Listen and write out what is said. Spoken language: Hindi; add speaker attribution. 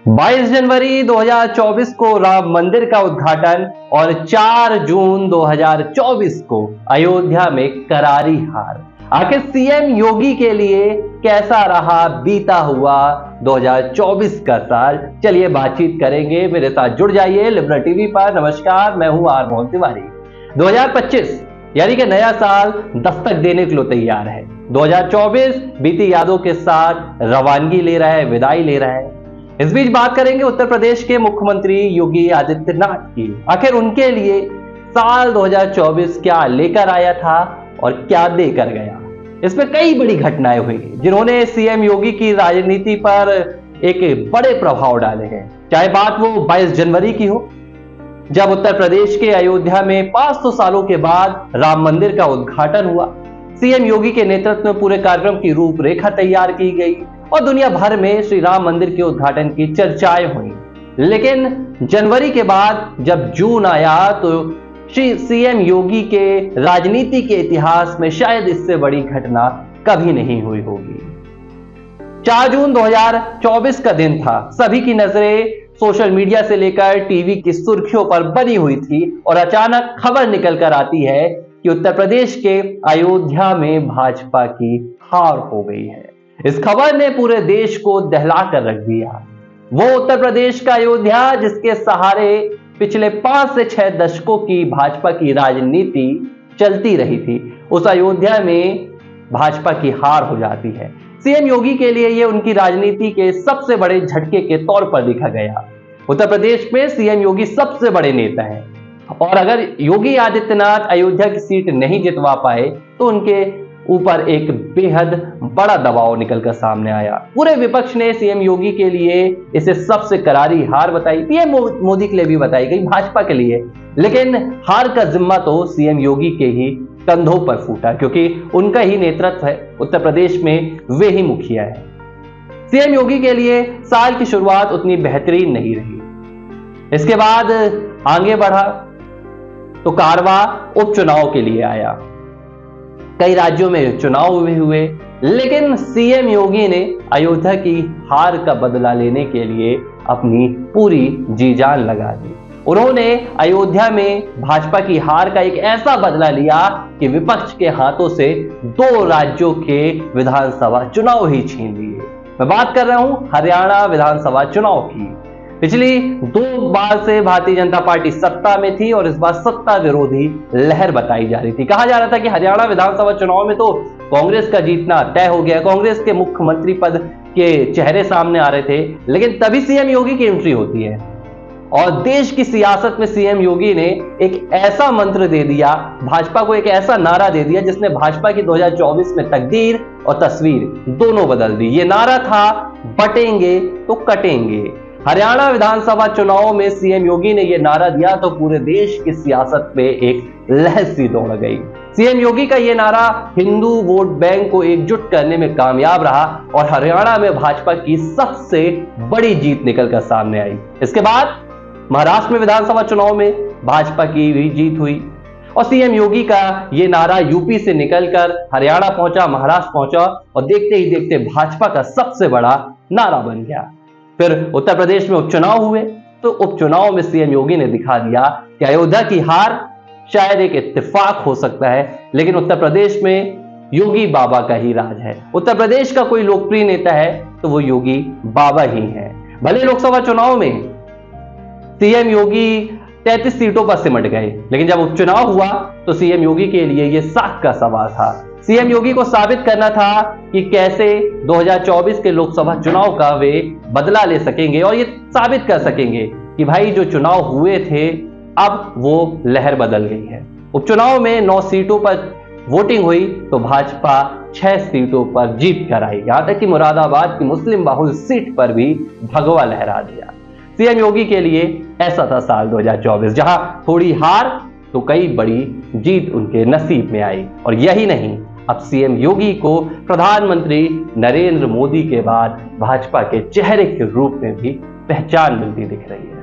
Speaker 1: 22 जनवरी 2024 को राम मंदिर का उद्घाटन और 4 जून 2024 को अयोध्या में करारी हार। आखिर सीएम योगी के लिए कैसा रहा बीता हुआ 2024 का साल? चलिए बातचीत करेंगे, मेरे साथ जुड़ जाइए लिबरल टीवी पर। नमस्कार, मैं हूं आर मोहन तिवारी। 2025 यानी कि नया साल दस्तक देने के लिए तैयार है। 2024 बीती यादों के साथ रवानगी ले रहा है, विदाई ले रहा है। इस बीच बात करेंगे उत्तर प्रदेश के मुख्यमंत्री योगी आदित्यनाथ की। आखिर उनके लिए साल 2024 क्या लेकर आया था और क्या देकर गया। इसमें कई बड़ी घटनाएं हुई जिन्होंने सीएम योगी की राजनीति पर एक बड़े प्रभाव डाले हैं। चाहे बात वो 22 जनवरी की हो, जब उत्तर प्रदेश के अयोध्या में 500 सालों के बाद राम मंदिर का उद्घाटन हुआ। सीएम योगी के नेतृत्व में पूरे कार्यक्रम की रूपरेखा तैयार की गई और दुनिया भर में श्री राम मंदिर के उद्घाटन की चर्चाएं हुई। लेकिन जनवरी के बाद जब जून आया तो श्री सीएम योगी के राजनीति के इतिहास में शायद इससे बड़ी घटना कभी नहीं हुई होगी। 4 जून 2024 का दिन था। सभी की नजरें सोशल मीडिया से लेकर टीवी की सुर्खियों पर बनी हुई थी और अचानक खबर निकल कर आती है कि उत्तर प्रदेश के अयोध्या में भाजपा की हार हो गई है। इस खबर ने पूरे देश को दहला कर रख दिया। वो उत्तर प्रदेश का अयोध्या जिसके सहारे पिछले 5 से 6 दशकों की भाजपा की राजनीति चलती रही थी, उस अयोध्या में भाजपा की हार हो जाती है। सीएम योगी के लिए यह उनकी राजनीति के सबसे बड़े झटके के तौर पर देखा गया। उत्तर प्रदेश में सीएम योगी सबसे बड़े नेता हैं और अगर योगी आदित्यनाथ अयोध्या की सीट नहीं जितवा पाए तो उनके ऊपर एक बेहद बड़ा दबाव निकलकर सामने आया। पूरे विपक्ष ने सीएम योगी के लिए इसे सबसे करारी हार बताई। पीएम मोदी के लिए भी बताई गई, भाजपा के लिए, लेकिन हार का जिम्मा तो सीएम योगी के ही कंधों पर फूटा क्योंकि उनका ही नेतृत्व है। उत्तर प्रदेश में वे ही मुखिया है। सीएम योगी के लिए साल की शुरुआत उतनी बेहतरीन नहीं रही। इसके बाद आगे बढ़ा तो कारवा उपचुनाव के लिए आया। कई राज्यों में चुनाव भी हुए, लेकिन सीएम योगी ने अयोध्या की हार का बदला लेने के लिए अपनी पूरी जी जान लगा दी। उन्होंने अयोध्या में भाजपा की हार का एक ऐसा बदला लिया कि विपक्ष के हाथों से 2 राज्यों के विधानसभा चुनाव ही छीन लिए। मैं बात कर रहा हूं हरियाणा विधानसभा चुनाव की। पिछली 2 बार से भारतीय जनता पार्टी सत्ता में थी और इस बार सत्ता विरोधी लहर बताई जा रही थी। कहा जा रहा था कि हरियाणा विधानसभा चुनाव में तो कांग्रेस का जीतना तय हो गया, कांग्रेस के मुख्यमंत्री पद के चेहरे सामने आ रहे थे। लेकिन तभी सीएम योगी की एंट्री होती है और देश की सियासत में सीएम योगी ने एक ऐसा मंत्र दे दिया, भाजपा को एक ऐसा नारा दे दिया जिसने भाजपा की 2024 में तकदीर और तस्वीर दोनों बदल दी। ये नारा था, बटेंगे तो कटेंगे। हरियाणा विधानसभा चुनाव में सीएम योगी ने यह नारा दिया तो पूरे देश की सियासत में एक लहर सी दौड़ गई। सीएम योगी का यह नारा हिंदू वोट बैंक को एकजुट करने में कामयाब रहा और हरियाणा में भाजपा की सबसे बड़ी जीत निकलकर सामने आई। इसके बाद महाराष्ट्र में विधानसभा चुनाव में भाजपा की भी जीत हुई और सीएम योगी का यह नारा यूपी से निकलकर हरियाणा पहुंचा, महाराष्ट्र पहुंचा और देखते ही देखते भाजपा का सबसे बड़ा नारा बन गया। फिर उत्तर प्रदेश में उपचुनाव हुए तो उपचुनाव में सीएम योगी ने दिखा दिया कि अयोध्या की हार शायद एक इत्तेफाक हो सकता है, लेकिन उत्तर प्रदेश में योगी बाबा का ही राज है। उत्तर प्रदेश का कोई लोकप्रिय नेता है तो वो योगी बाबा ही है। भले लोकसभा चुनाव में सीएम योगी 33 सीटों पर सिमट गए, लेकिन जब उपचुनाव हुआ तो सीएम योगी के लिए यह साख का सवाल था। सीएम योगी को साबित करना था कि कैसे 2024 के लोकसभा चुनाव का वे बदला ले सकेंगे और ये साबित कर सकेंगे कि भाई जो चुनाव हुए थे अब वो लहर बदल गई है। उपचुनाव में 9 सीटों पर वोटिंग हुई तो भाजपा 6 सीटों पर जीत कर आई। यहां तक कि मुरादाबाद की मुस्लिम बाहुल सीट पर भी भगवा लहरा दिया। सीएम योगी के लिए ऐसा था साल 2024, जहां थोड़ी हार तो कई बड़ी जीत उनके नसीब में आई। और यही नहीं, अब सीएम योगी को प्रधानमंत्री नरेंद्र मोदी के बाद भाजपा के चेहरे के रूप में भी पहचान मिलती दिख रही है।